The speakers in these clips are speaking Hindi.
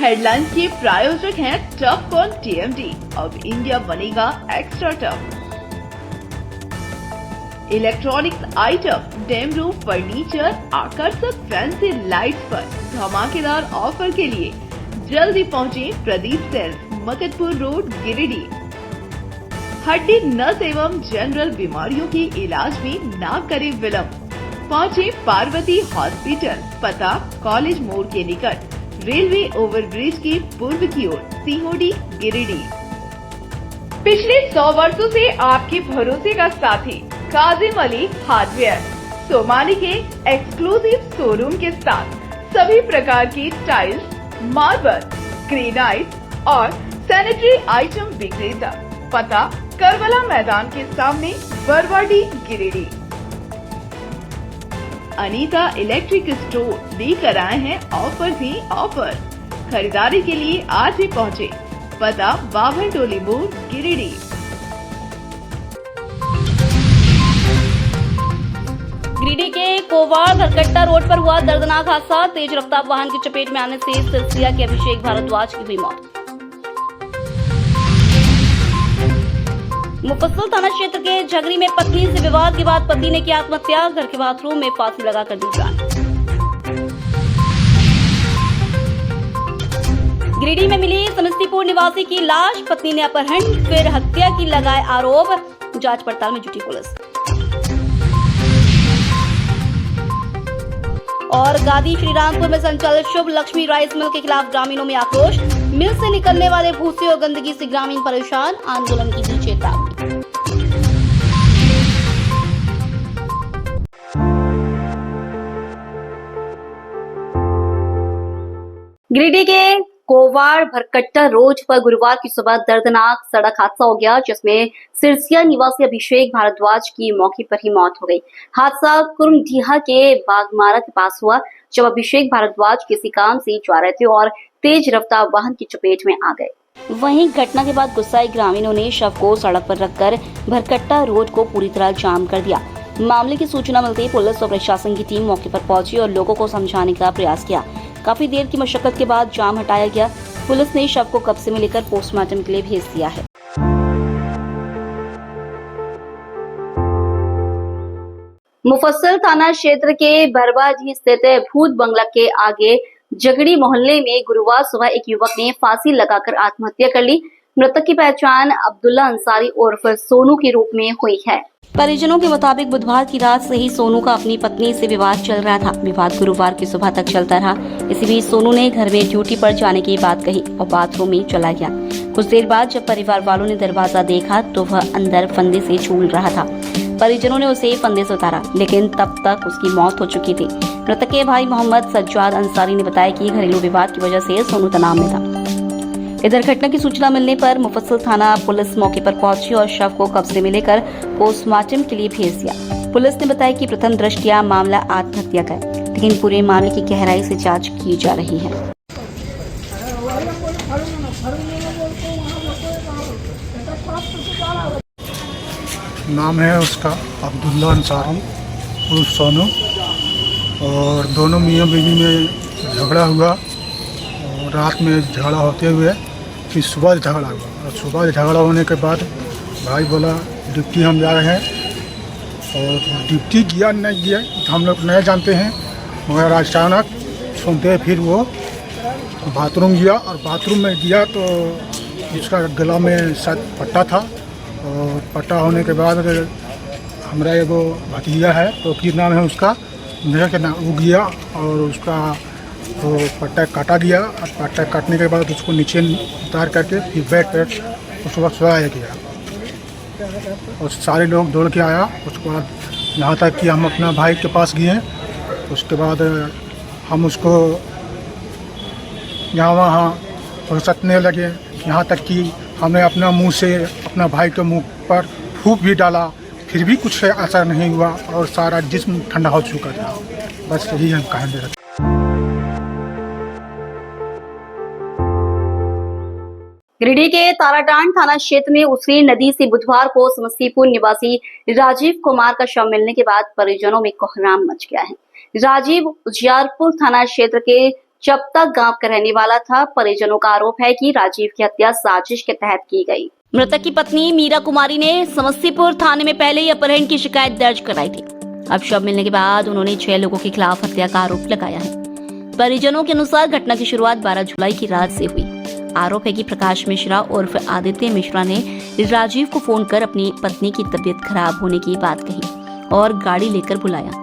हेडलाइंस के प्रायोजक हैं टफ कॉन टीएमटी। अब इंडिया बनेगा एक्स्ट्रा टफ। इलेक्ट्रॉनिक्स आइटम, डेम रूम फर्नीचर, आकर्षक फैंसी लाइट्स पर धमाकेदार ऑफर के लिए जल्दी पहुंचे प्रदीप सेल्स, मकतपुर रोड, गिरिडीह। हड्डी, नस एवं जनरल बीमारियों के इलाज में ना करे विलंब। पहुंचे पार्वती हॉस्पिटल, पता कॉलेज मोड़ के निकट, रेलवे ओवरब्रिज के पूर्व की ओर, सीहोडी, गिरिडीह। पिछले 100 वर्षों से आपके भरोसे का साथी काजिम अली हार्डवेयर, सोमानी के एक्सक्लूसिव शोरूम के साथ सभी प्रकार की टाइल्स, मार्बल, ग्रेनाइट और सैनिटरी आइटम विक्रेता। पता करबला मैदान के सामने, बरवाडी, गिरिडीह। अनीता इलेक्ट्रिक स्टोर लेकर आए हैं ऑफर ही ऑफर। खरीदारी के लिए आज ही पहुंचे। पता बाभन टोली मोड़, गिरिडीह। गिरिडीह के कोवाड़ धरकट्टा रोड पर हुआ दर्दनाक हादसा। तेज रफ्तार वाहन की चपेट में आने से सिरसिया के अभिषेक भारद्वाज की हुई मौत। मुफस्सिल थाना क्षेत्र के झगरी में पत्नी से विवाद के बाद पति ने की आत्महत्या। घर के बाथरूम में फांसी लगाकर दी जान। गिरिडीह में मिली समस्तीपुर निवासी की लाश। पत्नी ने अपहरण फिर हत्या की लगाए आरोप। जांच पड़ताल में जुटी पुलिस। और गादी श्रीरामपुर में संचालित शुभ लक्ष्मी राइस मिल के खिलाफ ग्रामीणों में आक्रोश। मिल से निकलने वाले भूसे और गंदगी से ग्रामीण परेशान। आंदोलन की दी चेतावनी। गिरिडीह के कोवाड़ भरकट्टा रोड पर गुरुवार की सुबह दर्दनाक सड़क हादसा हो गया, जिसमें सिरसिया निवासी अभिषेक भारद्वाज की मौके पर ही मौत हो गई। हादसा कुर्मडीहा के बागमारा के पास हुआ, जब अभिषेक भारद्वाज किसी काम से जा रहे थे और तेज रफ्तार वाहन की चपेट में आ गए। वहीं घटना के बाद गुस्साए ग्रामीणों ने शव को सड़क पर रखकर भरकट्टा रोड को पूरी तरह जाम कर दिया। मामले की सूचना मिलते ही पुलिस और प्रशासन की टीम मौके पर पहुंची और लोगों को समझाने का प्रयास किया। काफी देर की मशक्कत के बाद जाम हटाया गया। पुलिस ने शव को कब्जे में लेकर पोस्टमार्टम के लिए भेज दिया है। मुफस्सिल थाना क्षेत्र के बरवाडी स्थित भूत बंगला के आगे जगड़ी मोहल्ले में गुरुवार सुबह एक युवक ने फांसी लगाकर आत्महत्या कर ली। मृतक की पहचान अब्दुल्ला अंसारी उर्फ सोनू के रूप में हुई है। परिजनों के मुताबिक बुधवार की रात से ही सोनू का अपनी पत्नी से विवाद चल रहा था। विवाद गुरुवार की सुबह तक चलता रहा। इसी बीच सोनू ने घर में ड्यूटी पर जाने की बात कही और बाथरूम में चला गया। कुछ देर बाद जब परिवार वालों ने दरवाजा देखा तो वह अंदर फंदे से झूल रहा था। परिजनों ने उसे फंदे से उतारा, लेकिन तब तक उसकी मौत हो चुकी थी। मृतक के भाई मोहम्मद सज्जाद अंसारी ने बताया कि घरेलू विवाद की वजह से सोनू तनाव में था। इधर घटना की सूचना मिलने पर मुफस्सिल थाना पुलिस मौके पर पहुंची और शव को कब्जे में लेकर पोस्टमार्टम के लिए भेज दिया। पुलिस ने बताया कि प्रथम दृष्टया मामला आत्महत्या का है, लेकिन पूरे मामले की गहराई से जांच की जा रही है। नाम है उसका अब्दुल्ला अंसारी उर्फ सोनू, और दोनों मियाँ बीवी में झगड़ा हुआ और रात में झगड़ा होते हुए फिर सुबह झगड़ा हुआ। और सुबह झगड़ा होने के बाद भाई बोला ड्यूटी हम जा रहे हैं, और ड्यूटी गया नहीं गया हम लोग नहीं जानते हैं, मगर अचानक सुनते फिर वो बाथरूम गया, और बाथरूम में गया तो उसका गला में शायद पट्टा था, और पट्टा होने के बाद हमारा एगो भतीजा है तो फिर नाम है उसका, मेरा क्या नाम, वो गया और उसका तो पट्टा काटा गया, और पट्टा काटने के बाद उसको नीचे उतार करके फिर बेड पर उसके बाद सोया गया, और सारे लोग दौड़ के आया। उसके बाद यहाँ तक कि हम अपना भाई के पास गए, उसके बाद हम उसको यहाँ वहाँ फुर्सतने लगे, यहाँ तक कि हमने अपना मुंह से अपना भाई के मुंह पर फूंक भी डाला, फिर भी कुछ असर नहीं हुआ और सारा जिस्म ठंडा हो चुका था। बस यही हम कहना चाहते हैं। गिरिडीह के ताराटांड थाना क्षेत्र में उसरी नदी से बुधवार को समस्तीपुर निवासी राजीव कुमार का शव मिलने के बाद परिजनों में कोहराम मच गया है। राजीव उजियारपुर थाना क्षेत्र के चपता गांव का रहने वाला था। परिजनों का आरोप है कि राजीव की हत्या साजिश के तहत की गई। मृतक की पत्नी मीरा कुमारी ने समस्तीपुर थाने में पहले ही अपहरण की शिकायत दर्ज कराई थी। अब शव मिलने के बाद उन्होंने 6 लोगों के खिलाफ हत्या का आरोप लगाया है। परिजनों के अनुसार घटना की शुरुआत 12 जुलाई की रात से हुई। आरोप है कि प्रकाश मिश्रा उर्फ आदित्य मिश्रा ने राजीव को फोन कर अपनी पत्नी की तबीयत खराब होने की बात कही और गाड़ी लेकर बुलाया।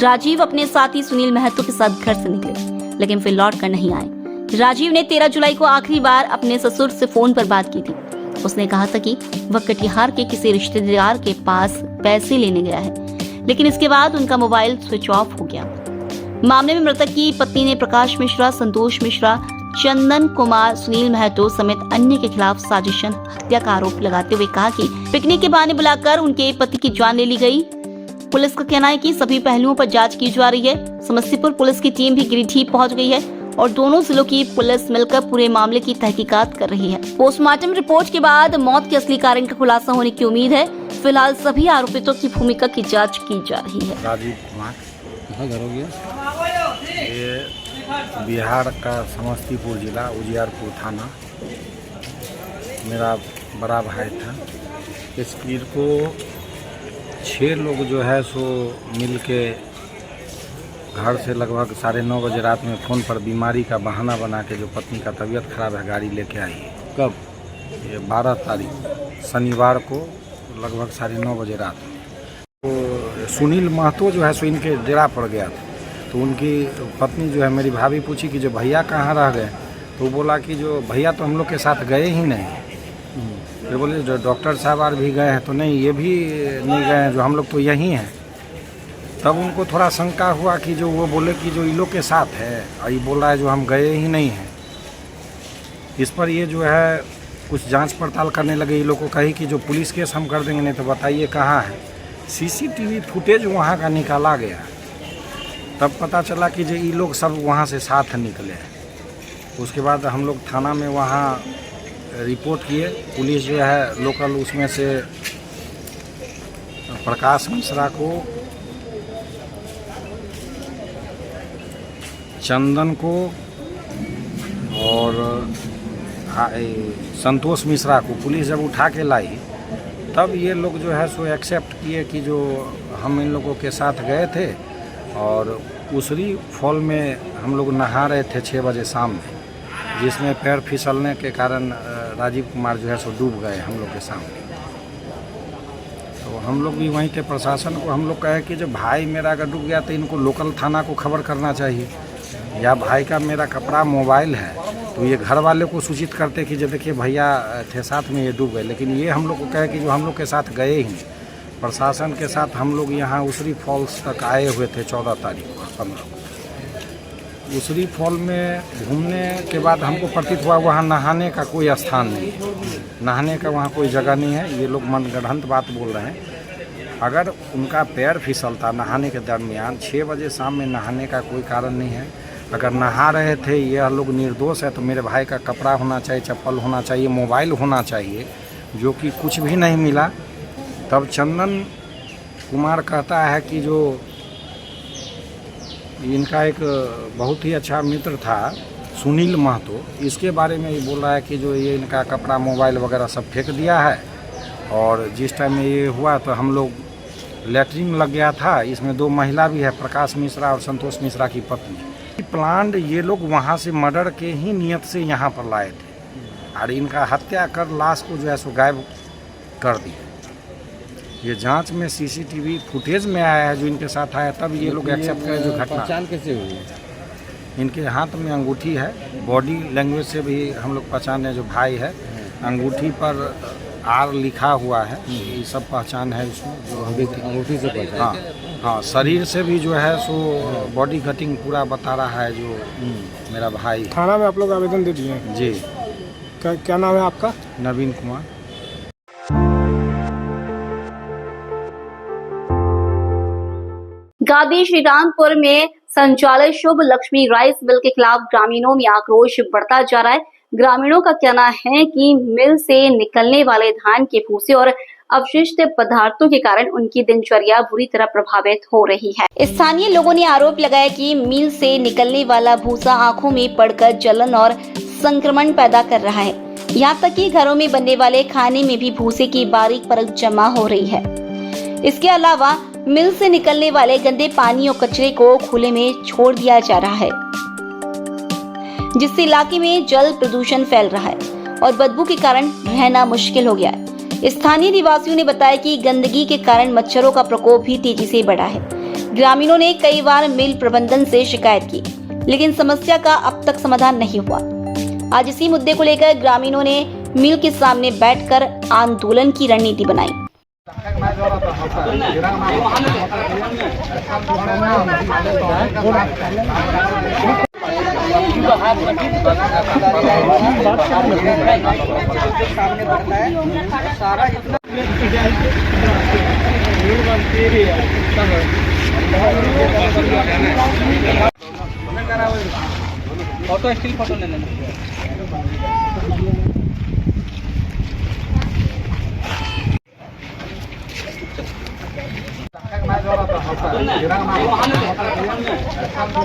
राजीव अपने साथी सुनील महतो के साथ घर से निकले, लेकिन फिर लौट कर नहीं आए। राजीव ने 13 जुलाई को आखिरी बार अपने ससुर से फोन पर बात की थी। उसने कहा था कि वह कटिहार के किसी रिश्तेदार के पास पैसे लेने गया है, लेकिन इसके बाद उनका मोबाइल स्विच ऑफ हो गया। मामले में मृतक की पत्नी ने प्रकाश मिश्रा, संतोष मिश्रा, चंदन कुमार, सुनील महतो समेत अन्य के खिलाफ साजिशन हत्या का आरोप लगाते हुए कहा कि पिकनिक के बहाने बुलाकर उनके पति की जान ले ली गई। पुलिस का कहना है कि सभी पहलुओं पर जांच की जा रही है। समस्तीपुर पुलिस की टीम भी गिरिडीह पहुंच गई है और दोनों जिलों की पुलिस मिलकर पूरे मामले की तहकीकात कर रही है। पोस्टमार्टम रिपोर्ट के बाद मौत के असली कारण का खुलासा होने की उम्मीद है। फिलहाल सभी आरोपितों की भूमिका की जाँच की जा रही है। राजीव कुमार कहाँ घर हो गया? ये बिहार का समस्तीपुर जिला उजियारपुर थाना मेरा बड़ा भाई था। इस पीर को 6 लोग जो है सो मिल के घर से लगभग 9:30 बजे रात में फ़ोन पर बीमारी का बहाना बना के जो पत्नी का तबीयत खराब है गाड़ी लेके आई है। कब? ये 12 तारीख शनिवार को लगभग 9:30 बजे रात में। तो सुनील महतो जो है सो इनके डेरा पड़ गया था। तो उनकी पत्नी जो है मेरी भाभी पूछी कि जो भैया कहाँ रह गए, तो बोला कि जो भैया तो हम लोग के साथ गए ही नहीं। फिर बोले जो डॉक्टर साहब भी गए हैं, तो नहीं ये भी नहीं गए हैं, जो हम लोग तो यहीं हैं। तब उनको थोड़ा शंका हुआ कि जो वो बोले कि जो इन लोग के साथ है और ये बोल रहा है जो हम गए ही नहीं हैं। इस पर ये जो है कुछ जांच पड़ताल करने लगे। ये लोग को कही कि जो पुलिस केस हम कर देंगे, नहीं तो बताइए कहाँ है। CCTV फुटेज वहाँ का निकाला गया। तब पता चला कि जो ये लोग सब वहाँ से साथ निकले। उसके बाद हम लोग थाना में वहाँ रिपोर्ट किए। पुलिस जो है लोकल उसमें से प्रकाश मिश्रा को, चंदन को और संतोष मिश्रा को पुलिस जब उठा के लाई, तब ये लोग जो है सो एक्सेप्ट किए कि जो हम इन लोगों के साथ गए थे और उसरी फॉल में हम लोग नहा रहे थे 6 बजे शाम में, जिसमें पैर फिसलने के कारण राजीव कुमार जो है सो डूब गए हम लोग के सामने। तो हम लोग भी वहीं थे। प्रशासन को हम लोग कहे कि जो भाई मेरा अगर डूब गया तो इनको लोकल थाना को खबर करना चाहिए, या भाई का मेरा कपड़ा मोबाइल है तो ये घर वाले को सूचित करते कि जो देखिए भैया थे साथ में, ये डूब गए। लेकिन ये हम लोग को कहे कि जो हम लोग के साथ गए ही नहीं। प्रशासन के साथ हम लोग यहाँ उसरी फॉल्स तक आए हुए थे 14 तारीख को 15 को। उसरी फॉल में घूमने के बाद हमको प्रतीत हुआ वहाँ नहाने का कोई स्थान नहीं है, नहाने का वहाँ कोई जगह नहीं है। ये लोग मनगढ़ंत बात बोल रहे हैं। अगर उनका पैर फिसलता नहाने के दरमियान 6 बजे शाम में, नहाने का कोई कारण नहीं है। अगर नहा रहे थे ये लोग निर्दोष है, तो मेरे भाई का कपड़ा होना चाहिए, चप्पल होना चाहिए, मोबाइल होना चाहिए, जो कि कुछ भी नहीं मिला। तब चंदन कुमार कहता है कि जो इनका एक बहुत ही अच्छा मित्र था सुनील महतो, इसके बारे में ये बोल रहा है कि जो ये इनका कपड़ा मोबाइल वगैरह सब फेंक दिया है। और जिस टाइम में ये हुआ तो हम लोग लैट्रिन लग गया था। इसमें 2 महिला भी है, प्रकाश मिश्रा और संतोष मिश्रा की पत्नी। प्लान्ड ये लोग वहाँ से मर्डर के ही नियत से यहाँ पर लाए थे और इनका हत्या कर लाश को जो है सो गायब कर दिया। ये जांच में CCTV फुटेज में आया है जो इनके साथ आया, तब ये लोग एक्सेप्ट करें जो घटना। पहचान कैसे हुई? इनके हाथ में अंगूठी है, बॉडी लैंग्वेज से भी हम लोग पहचाने जो भाई है। अंगूठी पर R लिखा हुआ है, ये सब पहचान है इसमें। जो अंगूठी से पहचान? हाँ हाँ, शरीर से भी जो है सो बॉडी कटिंग पूरा बता रहा है जो मेरा भाई। थाना में आप लोग आवेदन दे दिए? जी। क्या नाम है आपका? नवीन कुमार। गादी श्रीरामपुर में संचालित शुभ लक्ष्मी राइस मिल के खिलाफ ग्रामीणों में आक्रोश बढ़ता जा रहा है। ग्रामीणों का कहना है कि मिल से निकलने वाले धान के भूसे और अवशिष्ट पदार्थों के कारण उनकी दिनचर्या बुरी तरह प्रभावित हो रही है। स्थानीय लोगों ने आरोप लगाया कि मिल से निकलने वाला भूसा आंखों में पड़कर जलन और संक्रमण पैदा कर रहा है। यहाँ तक कि घरों में बनने वाले खाने में भी भूसे की बारीक परत जमा हो रही है। इसके अलावा मिल से निकलने वाले गंदे पानी और कचरे को खुले में छोड़ दिया जा रहा है, जिससे इलाके में जल प्रदूषण फैल रहा है और बदबू के कारण रहना मुश्किल हो गया है। स्थानीय निवासियों ने बताया कि गंदगी के कारण मच्छरों का प्रकोप भी तेजी से बढ़ा है। ग्रामीणों ने कई बार मिल प्रबंधन से शिकायत की, लेकिन समस्या का अब तक समाधान नहीं हुआ। आज इसी मुद्दे को लेकर ग्रामीणों ने मिल के सामने बैठकर आंदोलन की रणनीति बनाई। फोटो स्टिल फोटो ले लेना।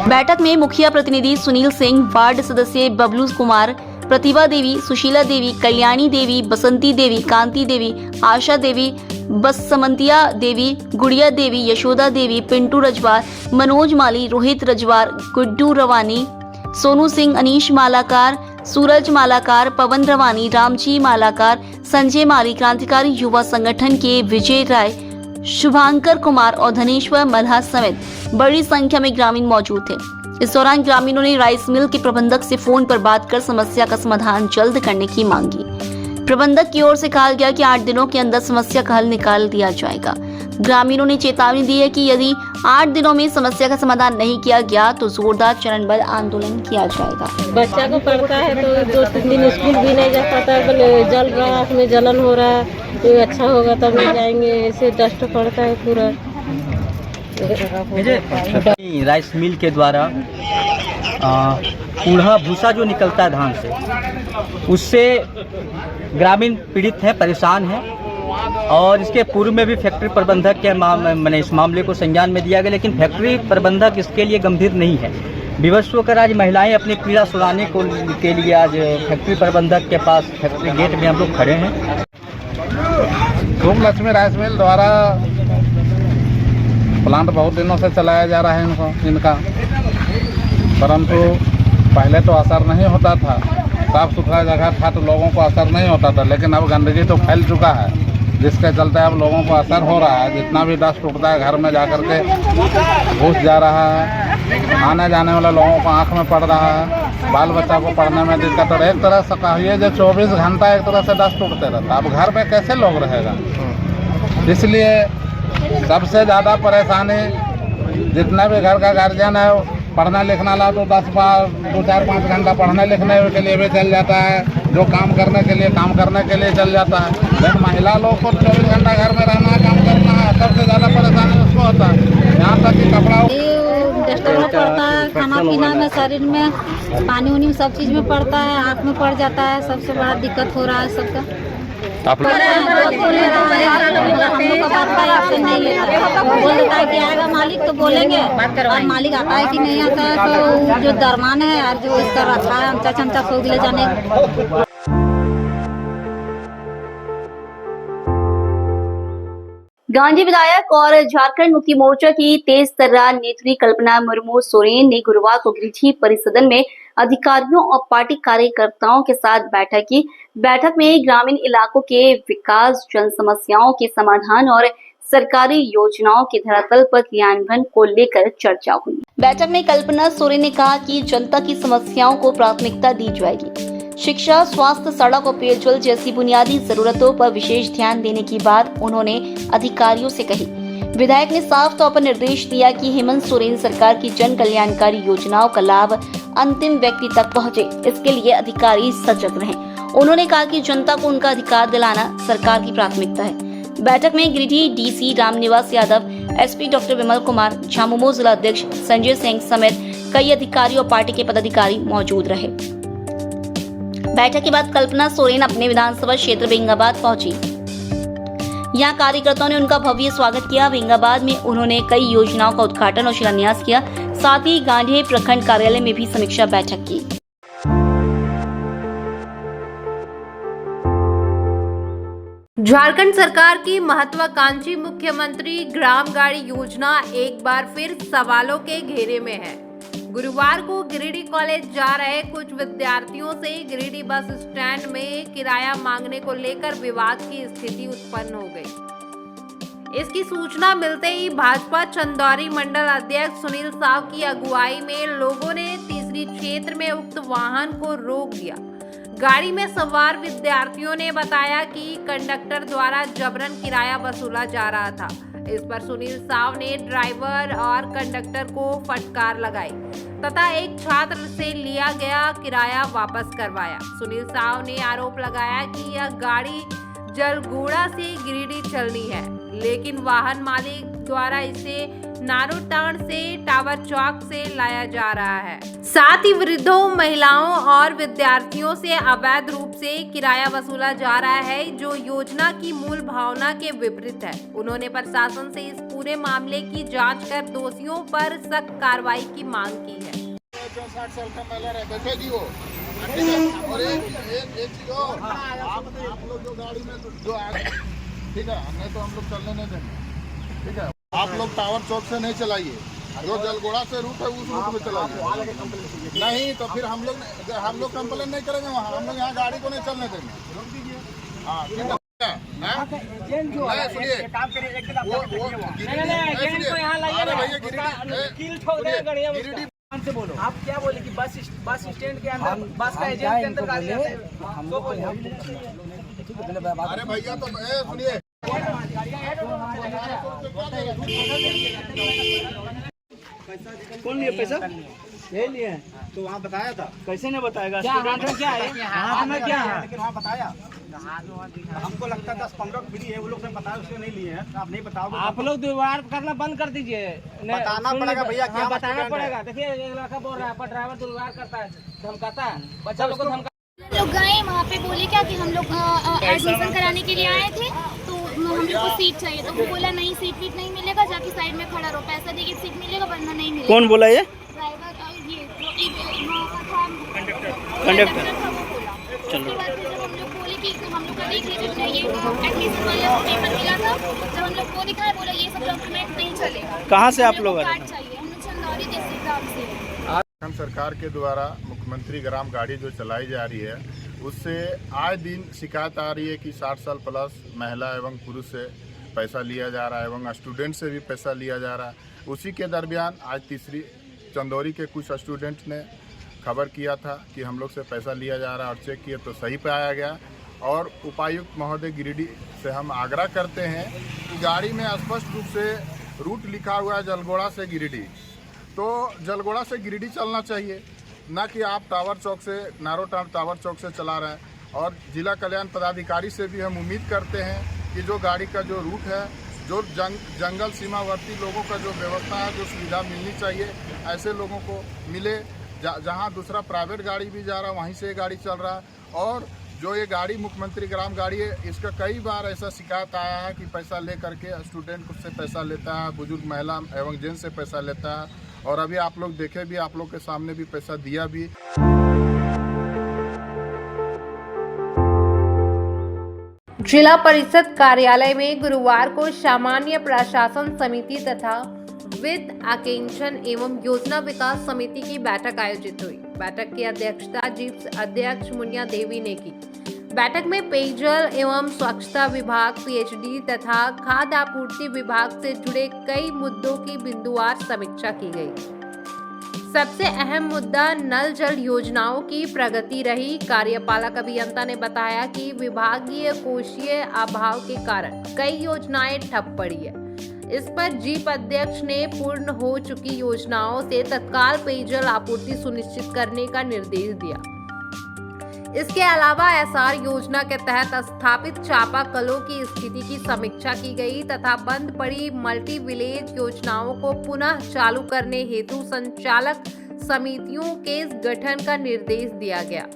बैठक में मुखिया प्रतिनिधि सुनील सिंह, वार्ड सदस्य बबलू कुमार, प्रतिभा देवी, सुशीला देवी, कल्याणी देवी, बसंती देवी, कांति देवी, आशा देवी, बसमंतिया देवी, गुड़िया देवी, यशोदा देवी, पिंटू रजवार, मनोज माली, रोहित रजवार, गुड्डू रवानी, सोनू सिंह, अनीश मालाकार, सूरज मालाकार, पवन रवानी, रामजी मालाकार, संजय माली, क्रांतिकारी युवा संगठन के विजय राय, शुभांकर कुमार और धनेश्वर मल्हा समेत बड़ी संख्या में ग्रामीण मौजूद थे। इस दौरान ग्रामीणों ने राइस मिल के प्रबंधक से फोन पर बात कर समस्या का समाधान जल्द करने की मांग की। प्रबंधक की ओर से कहा गया कि 8 दिनों के अंदर समस्या का हल निकाल दिया जाएगा। ग्रामीणों ने चेतावनी दी है कि यदि 8 दिनों में समस्या का समाधान नहीं किया गया तो जोरदार चरणबद्ध आंदोलन किया जाएगा। बच्चा को पढ़ता है तो 2-3 दिन स्कूल भी नहीं जा पाता है, जल रहा है, उसमें जलन हो रहा है, तो अच्छा होगा तब नहीं जाएंगे, ऐसे डस्ट पड़ता है पूरा। राइस मिल के द्वारा कूड़ा भूसा जो निकलता है धान से, उससे ग्रामीण पीड़ित हैं, परेशान हैं। और इसके पूर्व में भी फैक्ट्री प्रबंधक के मैंने इस मामले को संज्ञान में दिया गया, लेकिन फैक्ट्री प्रबंधक इसके लिए गंभीर नहीं है। विवश होकर आज महिलाएं अपनी पीड़ा सुनाने के लिए आज फैक्ट्री प्रबंधक के पास फैक्ट्री गेट में हम लोग खड़े हैं। धूम लक्ष्मी राइस मिल द्वारा प्लांट बहुत दिनों से चलाया जा रहा है इनका, परंतु पहले तो असर नहीं होता था, साफ सुथरा जगह था तो लोगों को असर नहीं होता था, लेकिन अब गंदगी तो फैल चुका है, जिसके चलते अब लोगों को असर हो रहा है। जितना भी डस्ट उठता है घर में जाकर के घुस जा रहा है, आने जाने वाले लोगों को आँख में पड़ रहा है, बाल बच्चा को पढ़ने में दिक्कत। और एक तरह से कहिए जो 24 घंटा एक तरह से डस्ट उठते रहता, अब घर में कैसे लोग रहेगा। इसलिए सबसे ज़्यादा परेशानी जितना भी घर का गार्जियन है, पढ़ना लिखना ला तो 2-4-5 घंटा पढ़ने लिखने के लिए भी चल जाता है, जो काम करने के लिए चल जाता है। लेकिन महिला लोग को 24 घंटा घर में रहना है, काम करना है, सबसे ज़्यादा परेशानी उसको होता है। यहाँ तक कि कपड़ा डस्ट पड़ता है, खाना पीना में, शरीर में, पानी उनी सब चीज़ में पड़ता है, आँख में पड़ जाता है, सबसे बड़ा दिक्कत हो रहा है सबका। हम लोग का बात का एक्शन नहीं लेता, बोल देता है कि आएगा मालिक तो बोलेंगे, और मालिक आता है कि नहीं आता है तो जो दरमान है और जो इसका रखा है हमचा सोच ले जाने। गांधी विधायक और झारखंड मुक्ति मोर्चा की तेज तर्रार नेत्री कल्पना मुर्मू सोरेन ने गुरुवार को गृह परिसदन में अधिकारियों और पार्टी कार्यकर्ताओं के साथ बैठक की। बैठक में ग्रामीण इलाकों के विकास, जन समस्याओं के समाधान और सरकारी योजनाओं के धरातल पर क्रियान्वयन को लेकर चर्चा हुई। बैठक में कल्पना सोरेन ने कहा कि जनता की समस्याओं को प्राथमिकता दी जाएगी। शिक्षा, स्वास्थ्य, सड़क और पेयजल जैसी बुनियादी जरूरतों पर विशेष ध्यान देने की बात उन्होंने अधिकारियों से कही। विधायक ने साफ तौर पर निर्देश दिया कि हेमंत सोरेन सरकार की जन कल्याणकारी योजनाओं का लाभ अंतिम व्यक्ति तक पहुंचे, इसके लिए अधिकारी सजग रहें। उन्होंने कहा कि जनता को उनका अधिकार दिलाना सरकार की प्राथमिकता है। बैठक में Giridih DC Ramnivas Yadav, SP doctor Vimal Kumar, Jhamumo जिला अध्यक्ष संजय सिंह समेत कई अधिकारी और पार्टी के पदाधिकारी मौजूद रहे। बैठक के बाद कल्पना सोरेन अपने विधानसभा क्षेत्र बेंगाबाद पहुंची। यहाँ कार्यकर्ताओं ने उनका भव्य स्वागत किया। औरंगाबाद में उन्होंने कई योजनाओं का उद्घाटन और शिलान्यास किया। साथ ही गांधी प्रखंड कार्यालय में भी समीक्षा बैठक की। झारखंड सरकार की महत्वाकांक्षी मुख्यमंत्री ग्राम गाड़ी योजना एक बार फिर सवालों के घेरे में है। गुरुवार को गिरिडीह कॉलेज जा रहे कुछ विद्यार्थियों से गिरिडीह बस स्टैंड में किराया मांगने को लेकर विवाद की स्थिति उत्पन्न हो गई। इसकी सूचना मिलते ही भाजपा चंदौरी मंडल अध्यक्ष सुनील साव की अगुवाई में लोगों ने तीसरी क्षेत्र में उक्त वाहन को रोक दिया। गाड़ी में सवार विद्यार्थियों ने बताया कि कंडक्टर द्वारा जबरन किराया वसूला जा रहा था। इस पर सुनील साव ने ड्राइवर और कंडक्टर को फटकार लगाई तथा एक छात्र से लिया गया किराया वापस करवाया। सुनील साव ने आरोप लगाया कि यह गाड़ी जलगोड़ा से गिरिडीह चलनी है, लेकिन वाहन मालिक द्वारा इसे नारोटांड से टावर चौक से लाया जा रहा है। साथ ही वृद्धों, महिलाओं और विद्यार्थियों से अवैध रूप से किराया वसूला जा रहा है, जो योजना की मूल भावना के विपरीत है। उन्होंने प्रशासन से इस पूरे मामले की जांच कर दोषियों पर सख्त कार्रवाई की मांग की है। 60 साल का महिला रहते थे जी वो। और एक चीज और, आप लोग जो गाड़ी में जो आए, ठीक है, नहीं तो हम लोग चलने नहीं देंगे, ठीक है। आप लोग टावर चौक से नहीं चलाइए, जो जलगोड़ा से रूट है उस रूट में चलाइए। नहीं तो फिर हम लोग कंप्लेन नहीं करेंगे वहाँ, हम लोग यहाँ गाड़ी को नहीं चलने देंगे। हाँ ठीक है। से बोलो, आप क्या बोले कि बस स्टैंड के अंदर बस का एजेंट के अंदर गाड़ी आते हैं, हम तो बोले अरे भैया तो सुनिए, कौन लिए पैसा ले लिए? तो वहाँ बताया था, कैसे नहीं बताएगा? स्टूडेंट में क्या है, हाथ में क्या है, लेकिन वहाँ बताया। हमको लगता है 10-15 फ्री है, वो लोग ने बताया, उसने नहीं लिए हैं। आप नहीं बताओगे, आप लोग व्यवहार करना बंद कर दीजिए। बताना पड़ेगा भैया, क्या बताना पड़ेगा। देखिए एक लड़का बोल रहा है, पर ड्राइवर दुर्व्यवहार करता है, धमकाता है, बच्चा लोग को धमका। लोग गए वहाँ पे, बोले क्या कि हम लोग एडमिशन कराने के लिए आए थे, तो हम लोग को सीट चाहिए। तो वो बोला नहीं, सीट नहीं मिलेगा, जाके साइड में खड़ा रहो, पैसा देके सीट मिलेगा वरना नहीं मिलेगा। कौन बोला ये? ड्राइवर, ये कंडक्टर। चलो जब हम लोग बोले कि हम लोग का देख लीजिए, ये एडमिशन वाले को पेपर मिला था, जब हम लोग को दिखाया, बोला ये सब डॉक्यूमेंट नहीं चलेगा। कहाँ से आप लोग? कार्ड चाहिए, हम लोग चंदौरी डिस्ट्रिक्ट ग्राम से। हम सरकार के द्वारा मुख्यमंत्री ग्राम गाड़ी जो चलाई जा रही है, उससे आए दिन शिकायत आ रही है कि 60 साल प्लस महिला एवं पुरुष से पैसा लिया जा रहा है एवं स्टूडेंट से भी पैसा लिया जा रहा है। उसी के दरमियान आज तीसरी चंदौरी के कुछ स्टूडेंट ने खबर किया था कि हम लोग से पैसा लिया जा रहा है, और चेक किए तो सही पाया गया। और उपायुक्त महोदय गिरिडीह से हम आग्रह करते हैं कि गाड़ी में स्पष्ट रूप से रूट लिखा हुआ है जलगोड़ा से गिरिडीह, तो जलगोड़ा से गिरिडीह चलना चाहिए, ना कि आप टावर चौक से, नारोटांड टावर चौक से चला रहे हैं। और जिला कल्याण पदाधिकारी से भी हम उम्मीद करते हैं कि जो गाड़ी का जो रूट है, जो जंगल सीमावर्ती लोगों का जो व्यवस्था है, जो सुविधा मिलनी चाहिए, ऐसे लोगों को मिले। जहां दूसरा प्राइवेट गाड़ी भी जा रहा है, वहीं से गाड़ी चल रहा है। और जो ये गाड़ी मुख्यमंत्री ग्राम गाड़ी है, इसका कई बार ऐसा शिकायत आया है कि पैसा ले करके स्टूडेंट से पैसा लेता है, बुजुर्ग महिला एवं जेंट्स से पैसा लेता है। और अभी आप लोग देखे भी, आप लोग के सामने भी पैसा दिया भी। जिला परिषद कार्यालय में गुरुवार को सामान्य प्रशासन समिति तथा वित्त आकेंक्षण एवं योजना विकास समिति की बैठक आयोजित हुई। बैठक की अध्यक्षता जीप अध्यक्ष मुनिया देवी ने की। बैठक में पेयजल एवं स्वच्छता विभाग, पीएचडी तथा खाद्य आपूर्ति विभाग से जुड़े कई मुद्दों की बिंदुवार समीक्षा की गई। सबसे अहम मुद्दा नल जल योजनाओं की प्रगति रही। कार्यपालक अभियंता ने बताया कि विभागीय कोषीय अभाव के कारण कई योजनाएं ठप पड़ी है। इस पर जीप अध्यक्ष ने पूर्ण हो चुकी योजनाओं से तत्काल पेयजल आपूर्ति सुनिश्चित करने का निर्देश दिया। इसके अलावा एसआर योजना के तहत स्थापित चापाकलों की स्थिति की समीक्षा की गई तथा बंद पड़ी मल्टी विलेज योजनाओं को पुनः चालू करने हेतु संचालक समितियों के गठन का निर्देश दिया गया।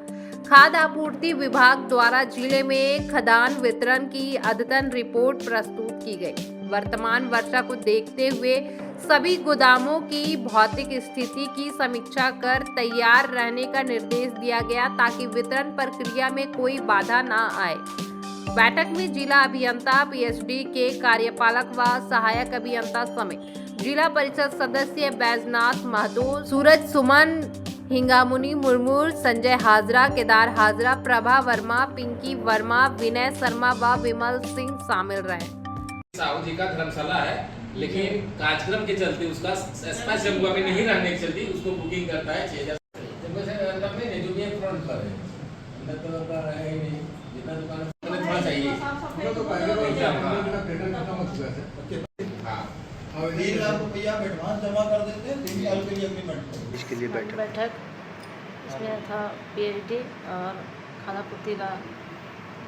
खाद्य आपूर्ति विभाग द्वारा जिले में खाद्यान्न वितरण की अद्यतन रिपोर्ट प्रस्तुत की गई। वर्तमान वर्षा को देखते हुए सभी गोदामों की भौतिक स्थिति की समीक्षा कर तैयार रहने का निर्देश दिया गया ताकि वितरण प्रक्रिया में कोई बाधा न आए। बैठक में जिला अभियंता पीएचडी के कार्यपालक व सहायक अभियंता समेत जिला परिषद सदस्य बैजनाथ महतो, सूरज सुमन, हिंगामुनी मुर्मू, संजय हाजरा, केदार हाजरा, प्रभा वर्मा, पिंकी वर्मा, विनय शर्मा व विमल सिंह शामिल रहे। साहू जी का धर्मशाला है, लेकिन कार्यक्रम के चलते उसका स्पेस जमुआ में नहीं रहने के चलते उसको बुकिंग करता है 6000 जो भी फ्रंट पर है, अंदर तो है ही नहीं, जितना दुकान थोड़ा चाहिए और 1,000 रुपया एडवांस जमा कर देते हैं, 3 साल के लिए एग्रीमेंट। इसके लिए बैठक इसमें था पीएचडी और खानापूर्ति का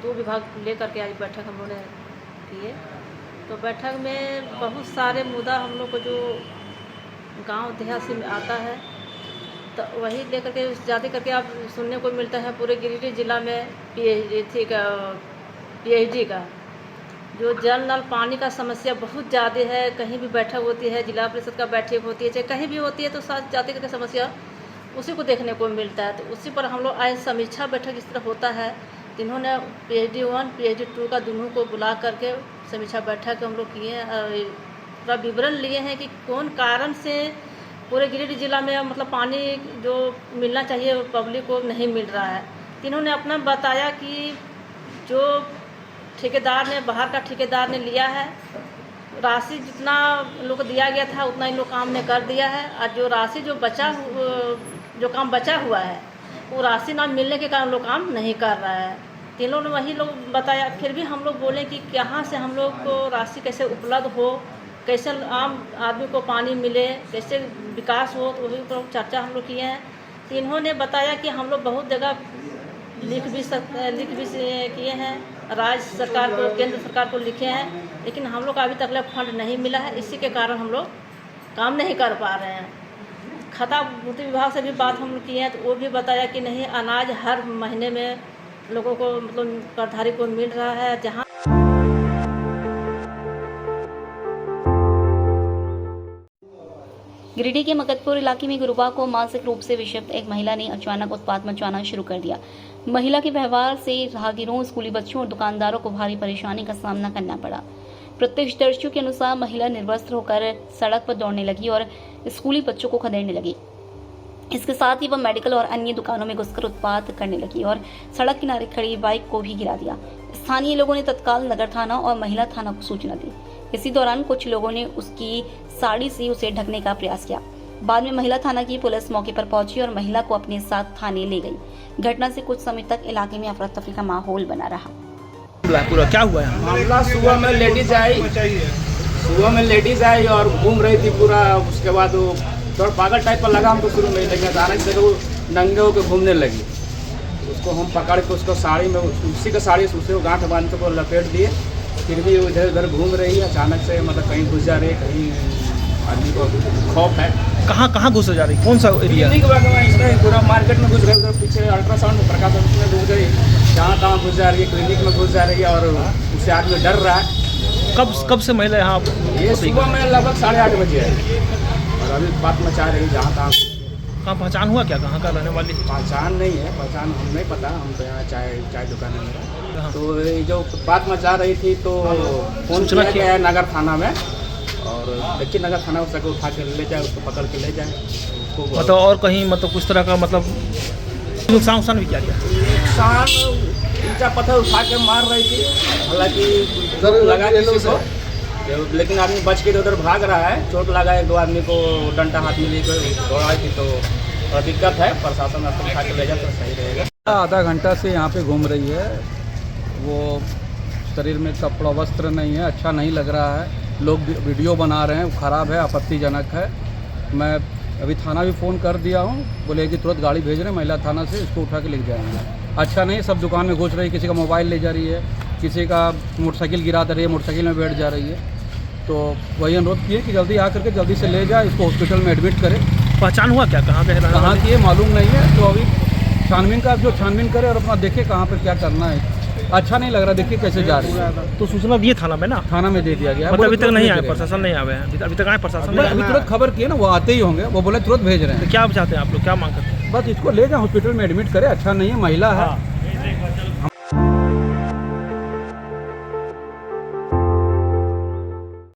2 विभाग लेकर के आज बैठक हम लोगों ने की है। तो बैठक में बहुत सारे मुद्दा हम लोग को जो गांव देहात से आता है तो वही लेकर के ज़्यादा करके आप सुनने को मिलता है पूरे गिरिडीह जिला में पीएचडी का जो जल नल पानी का समस्या बहुत ज़्यादा है। कहीं भी बैठक होती है, जिला परिषद का बैठक होती है, चाहे कहीं भी होती है तो साथ ज़्यादा करके समस्या उसी को देखने को मिलता है। तो उसी पर हम लोग आज समीक्षा बैठक इस तरह होता है, जिन्होंने पीएचडी 1 पीएचडी 2 का दोनों को बुला करके समीक्षा बैठक हम लोग किए हैं। पूरा विवरण लिए हैं कि कौन कारण से पूरे गिरिडीह जिला में मतलब पानी जो मिलना चाहिए पब्लिक को नहीं मिल रहा है। इन्होंने अपना बताया कि जो ठेकेदार ने, बाहर का ठेकेदार ने लिया है, राशि जितना लोग को दिया गया था उतना इन लोग काम ने कर दिया है, और जो राशि जो काम बचा हुआ है वो राशि ना मिलने के कारण लोग काम नहीं कर रहा है। तीन लोग ने वही लोग बताया। फिर भी हम लोग बोले कि कहाँ से हम लोग को राशि कैसे उपलब्ध हो, कैसे आम आदमी को पानी मिले, कैसे विकास हो, तो वही पर चर्चा हम लोग किए हैं। तो इन्होंने बताया कि हम लोग बहुत जगह लिख भी किए हैं, राज्य सरकार को, केंद्र सरकार को लिखे हैं, लेकिन हम लोग को अभी तक फंड नहीं मिला है। इसी के कारण हम लोग काम नहीं कर पा रहे हैं। खाता आपूर्ति विभाग से भी बात हम लोग किए हैं तो वो भी बताया कि नहीं, अनाज हर महीने में लोगों को मतलब कार्डधारी को मिल रहा है। जहाँ गिरिडीह के मकतपुर इलाके में गुरुवार को मानसिक रूप से विक्षिप्त एक महिला ने अचानक उत्पात मचाना शुरू कर दिया। महिला के व्यवहार से राहगीरों, स्कूली बच्चों और दुकानदारों को भारी परेशानी का सामना करना पड़ा। प्रत्यक्षदर्शियों के अनुसार महिला निर्वस्त्र होकर सड़क पर दौड़ने लगी और स्कूली बच्चों को खदेड़ने लगी। इसके साथ ही वह मेडिकल और अन्य दुकानों में घुसकर उत्पात करने लगी और सड़क किनारे खड़ी बाइक को भी गिरा दिया। स्थानीय लोगों ने तत्काल नगर थाना और महिला थाना को सूचना दी। इसी दौरान कुछ लोगों ने उसकी साड़ी से उसे ढकने का प्रयास किया। बाद में महिला थाना की पुलिस मौके पर पहुंची और महिला को अपने साथ थाने ले गई। घटना से कुछ समय तक इलाके में अफरा तफरी का माहौल बना रहा। पूरा क्या हुआ है मामला? सुबह में लेडीज आई और घूम रही थी पूरा। उसके बाद वो थोड़ा पागल टाइप का लगा हमको शुरू में, लेकिन अचानक से वो नंगे होकर घूमने लगी। उसको हम पकड़ के उसको साड़ी में, उसी का साड़ी से उसे गांठ बांध के लपेट दिए। फिर भी वो इधर उधर घूम रही है। अचानक से मतलब कहीं घुस जा रही है, कहीं आदमी को खौफ है। कहाँ घुस जा रही, कौन सा एरिया? इसमें पूरा मार्केट में घुस गई, उधर पीछे अल्ट्रासाउंड में प्रकाश में घुस गई। जहाँ तहाँ घुस जा रही है, क्लिनिक में घुस जा रही है और उससे आदमी डर रहा है। कब से महिला यहाँ? ये सुबह में लगभग 8:30 बजे है और अभी बात मचा रही जहाँ तहाँ। कहाँ पहचान हुआ क्या, कहाँ का रहने वाली? पहचान नहीं है, पहचान हम नहीं पता। हम तो यहाँ चाय दुकान है मेरा। तो ये जो बात मचा रही थी तो फोन किया है नगर थाना में, और देखिए नगर थाना उसको उठा के ले जाए, उसको पकड़ के ले जाए उसको। मतलब और कहीं मतलब कुछ तरह का मतलब नुकसान भी किया गया? नुकसान ईंटा पत्थर उठा के मार रही थी, हालांकि लगा किसी को, लेकिन आदमी बच के उधर भाग रहा है। चोट लगा है, 2 आदमी को डंडा हाथ में लेकर दौड़ाई थी, तो दिक्कत है। प्रशासन आपको उठा के ले जाए तो सही रहेगा। आधा घंटा से यहाँ पे घूम रही है। वो शरीर में कपड़ा वस्त्र नहीं है, अच्छा नहीं लग रहा है। लोग वीडियो बना रहे हैं, ख़राब है, आपत्तिजनक है। मैं अभी थाना भी फ़ोन कर दिया हूँ, बोले कि तुरंत गाड़ी भेज रहे हैं महिला थाना से, इसको उठा के ले जाएंगे। अच्छा नहीं, सब दुकान में घुस रही है, किसी का मोबाइल ले जा रही है, किसी का मोटरसाइकिल गिरा दे रही है, मोटरसाइकिल में बैठ जा रही है। तो वही अनुरोध किए कि जल्दी आकर के जल्दी से ले जाए, इसको हॉस्पिटल में एडमिट करें। पहचान हुआ क्या, कहाँ की है मालूम नहीं है। तो अभी छानबीन का जो छानबीन करे और अपना देखे कहाँ पर क्या करना है। अच्छा नहीं लग रहा, देखिए कैसे जा रही है। तो सूचना दिए थाना में ना? थाना में दे दिया गया, मतलब अभी तक नहीं आया, प्रशासन नहीं आया है अभी तक? आए प्रशासन अभी तुरंत खबर किए ना, वो आते ही होंगे, वो बोले तुरंत भेज रहे हैं। तो क्या चाहते हैं आप लोग, क्या मांग करते हैं? बस इसको ले जाए हॉस्पिटल में एडमिट करे, अच्छा नहीं है, महिला है।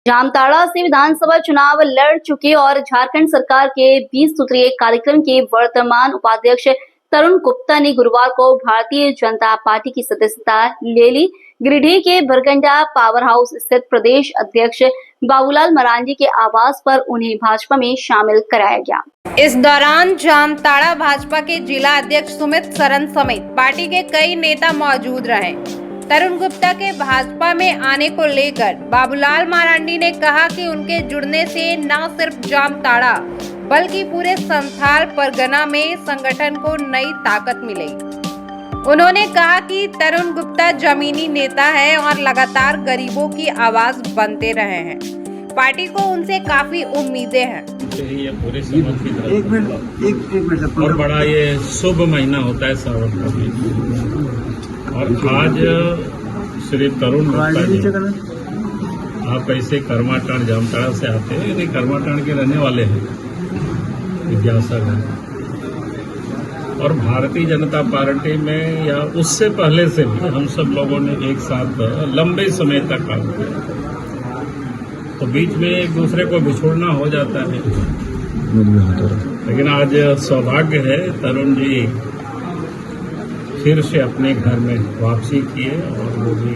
जामताड़ा से विधानसभा चुनाव लड़ चुके और झारखंड सरकार के 20 सूत्रीय कार्यक्रम के वर्तमान उपाध्यक्ष तरुण गुप्ता ने गुरुवार को भारतीय जनता पार्टी की सदस्यता ले ली। गिरिडीह के भरगंडा पावर हाउस स्थित प्रदेश अध्यक्ष बाबूलाल मरांडी के आवास पर उन्हें भाजपा में शामिल कराया गया। इस दौरान जामताड़ा भाजपा के जिला अध्यक्ष सुमित सरन समेत पार्टी के कई नेता मौजूद रहे। तरुण गुप्ता के भाजपा में आने को लेकर बाबूलाल मरांडी ने कहा कि उनके जुड़ने से न सिर्फ जामताड़ा बल्कि पूरे संथाल परगना में संगठन को नई ताकत मिलेगी। उन्होंने कहा कि तरुण गुप्ता जमीनी नेता है और लगातार गरीबों की आवाज बनते रहे हैं। पार्टी को उनसे काफी उम्मीदें हैं। ये पूरे समाज की तरफ और बड़ा ये शुभ महीना होता है सावन का भी। और आज श्री तरुण गुप्ता जी, आप ऐसे कर्माटांड जामताड़ा से आते हैं, नहीं कर्माटांड के रहने वाले हैं, विद्यासागर, और भारतीय जनता पार्टी में या उससे पहले से भी हम सब लोगों ने एक साथ लंबे समय तक काम किया। तो बीच में एक दूसरे को बिछोड़ना हो जाता है, लेकिन आज सौभाग्य है तरुण जी फिर से अपने घर में वापसी किए और वो भी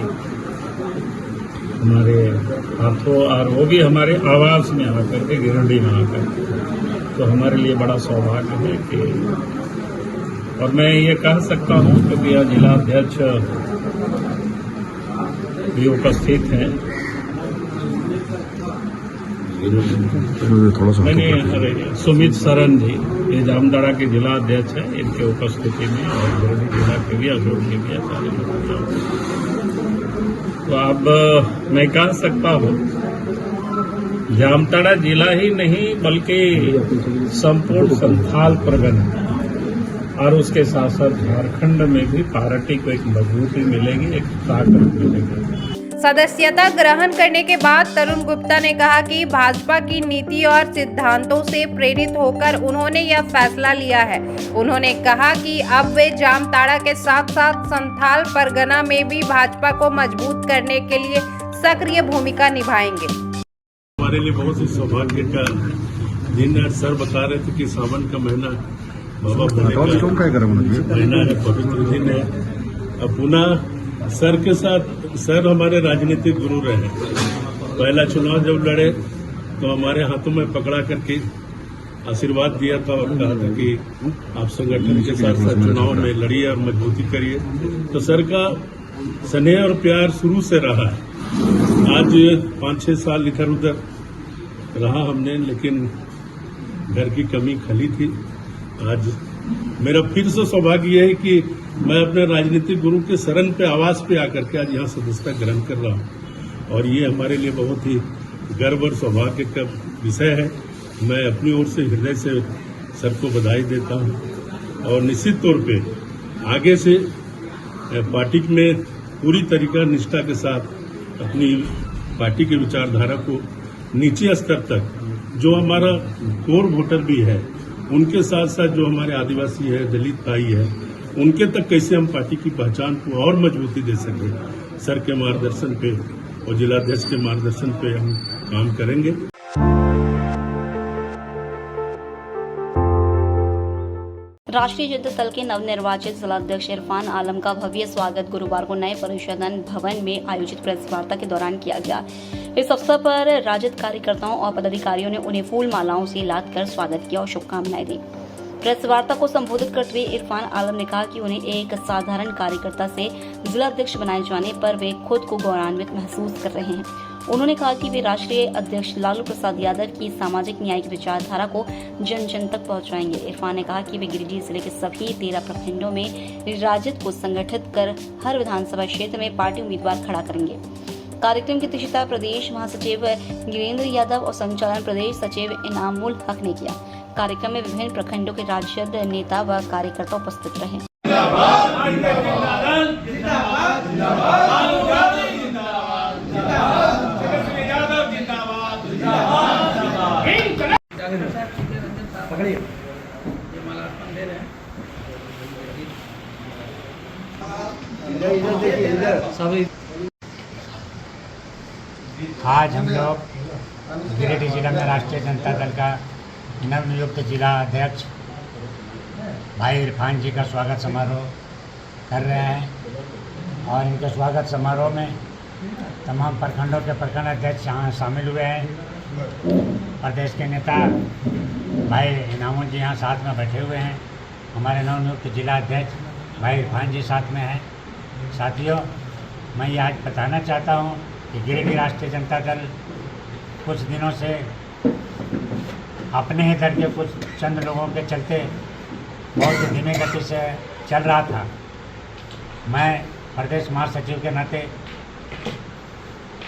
हमारे हाथों, और वो भी हमारे आवास में आकर के, गिरिडीह में आकर। तो हमारे लिए बड़ा सौभाग्य है कि, और मैं ये कह सकता हूँ क्योंकि यह जिला अध्यक्ष भी उपस्थित हैं, मैंने सुमित सरन जी, ये जामताड़ा के जिला अध्यक्ष हैं, इनके उपस्थिति में, और गिरिडीह जिला के भी अशोक जी भी आचार्य। तो अब मैं कह सकता हूँ जामताड़ा जिला ही नहीं बल्कि संपूर्ण संथाल परगना और उसके साथ साथ झारखंड में भी पार्टी को एक मजबूती मिलेगी, एक ताकत मिलेगी। सदस्यता ग्रहण करने के बाद तरुण गुप्ता ने कहा कि भाजपा की नीति और सिद्धांतों से प्रेरित होकर उन्होंने यह फैसला लिया है। उन्होंने कहा कि अब वे जामताड़ा के साथ साथ संथाल परगना में भी भाजपा को मजबूत करने के लिए सक्रिय भूमिका निभाएंगे। हमारे लिए बहुत ही सौभाग्य का दिन है। सर बता रहे थे कि सावन का महीना बाबा भोले का महीना है, पवित्र दिन है। अब पुनः सर के साथ, सर हमारे राजनीतिक गुरु रहे। पहला चुनाव जब लड़े तो हमारे हाथों में पकड़ा करके आशीर्वाद दिया था और कहा था कि आप संगठन के साथ साथ चुनाव में लड़िए और मजबूती करिए। तो सर का स्नेह और प्यार शुरू से रहा है। आज 5-6 साल इधर उधर रहा हमने, लेकिन घर की कमी खली थी। आज मेरा फिर से सौभाग्य यह है कि मैं अपने राजनीतिक गुरु के शरण पे, आवास पे आकर के आज यहाँ सदस्यता ग्रहण कर रहा हूँ, और ये हमारे लिए बहुत ही गर्व और सौभाग्य का विषय है। मैं अपनी ओर से हृदय से सर को बधाई देता हूँ, और निश्चित तौर पे आगे से पार्टी में पूरी तरीका निष्ठा के साथ अपनी पार्टी की विचारधारा को नीचे स्तर तक, जो हमारा कोर वोटर भी है, उनके साथ साथ जो हमारे आदिवासी है, दलित भाई है, उनके तक कैसे हम पार्टी की पहचान को और मजबूती दे सके, सर के मार्गदर्शन पे और जिलाध्यक्ष के मार्गदर्शन पे हम काम करेंगे। राष्ट्रीय जनता दल के नवनिर्वाचित जिलाध्यक्ष इरफान आलम का भव्य स्वागत गुरुवार को नए परिषदन भवन में आयोजित प्रेस वार्ता के दौरान किया गया। इस अवसर पर राजद कार्यकर्ताओं और पदाधिकारियों ने उन्हें फूल मालाओं से लाद कर स्वागत किया और शुभकामनाएं दी। प्रेस वार्ता को संबोधित करते हुए इरफान आलम ने कहा कि उन्हें एक साधारण कार्यकर्ता से जिलाध्यक्ष बनाए जाने पर वे खुद को गौरवान्वित महसूस कर रहे हैं। उन्होंने कहा कि वे राष्ट्रीय अध्यक्ष लालू प्रसाद यादव की सामाजिक न्याय की विचारधारा को जन जन तक पहुंचाएंगे। इरफान ने कहा कि वे गिरिडीह जिले के सभी 13 प्रखंडों में राजद को संगठित कर हर विधानसभा क्षेत्र में पार्टी उम्मीदवार खड़ा करेंगे। कार्यक्रम की अध्यक्षता प्रदेश महासचिव गिरेंद्र यादव और संचालन प्रदेश सचिव इनामुल हक ने किया। कार्यक्रम में विभिन्न प्रखंडों के राजद नेता व कार्यकर्ता उपस्थित रहे। आज हम लोग गिरिडीह जिला में राष्ट्रीय जनता दल का नवनियुक्त जिला अध्यक्ष भाई इरफान जी का स्वागत समारोह कर रहे हैं और इनके स्वागत समारोह में तमाम प्रखंडों के प्रखंड अध्यक्ष यहाँ शामिल हुए हैं। प्रदेश के नेता भाई इनामुल जी यहाँ साथ में बैठे हुए हैं। हमारे नवनियुक्त जिला अध्यक्ष भाई इरफान जी साथ में हैं। साथियों, मैं ये आज बताना चाहता हूँ कि गिरिडीह राष्ट्रीय जनता दल कुछ दिनों से अपने ही दल के कुछ चंद लोगों के चलते बहुत धीमी गति से चल रहा था। मैं प्रदेश महासचिव के नाते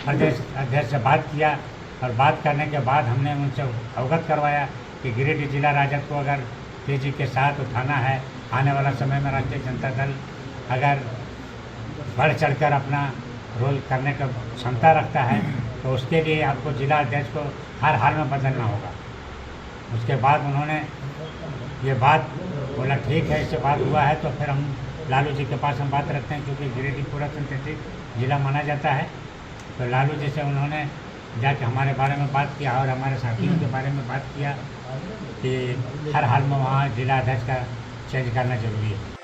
प्रदेश अध्यक्ष से बात किया और बात करने के बाद हमने उनसे अवगत करवाया कि गिरिडीह जिला राजद को अगर तेजी के साथ उठाना है, आने वाला समय में राष्ट्रीय जनता दल अगर बढ़ चढ़कर अपना रोल करने का क्षमता रखता है तो उसके लिए आपको जिला अध्यक्ष को हर हाल में बदलना होगा। उसके बाद उन्होंने ये बात बोला, ठीक है, इससे बात हुआ है तो फिर हम लालू जी के पास हम बात रखते हैं, क्योंकि गिरिडीह पूरा सिंथेटिक जिला माना जाता है। तो लालू जी से उन्होंने जाके हमारे बारे में बात किया और हमारे साथियों के बारे में बात किया कि हर हाल में वहाँ जिला अध्यक्ष का चेंज करना जरूरी है।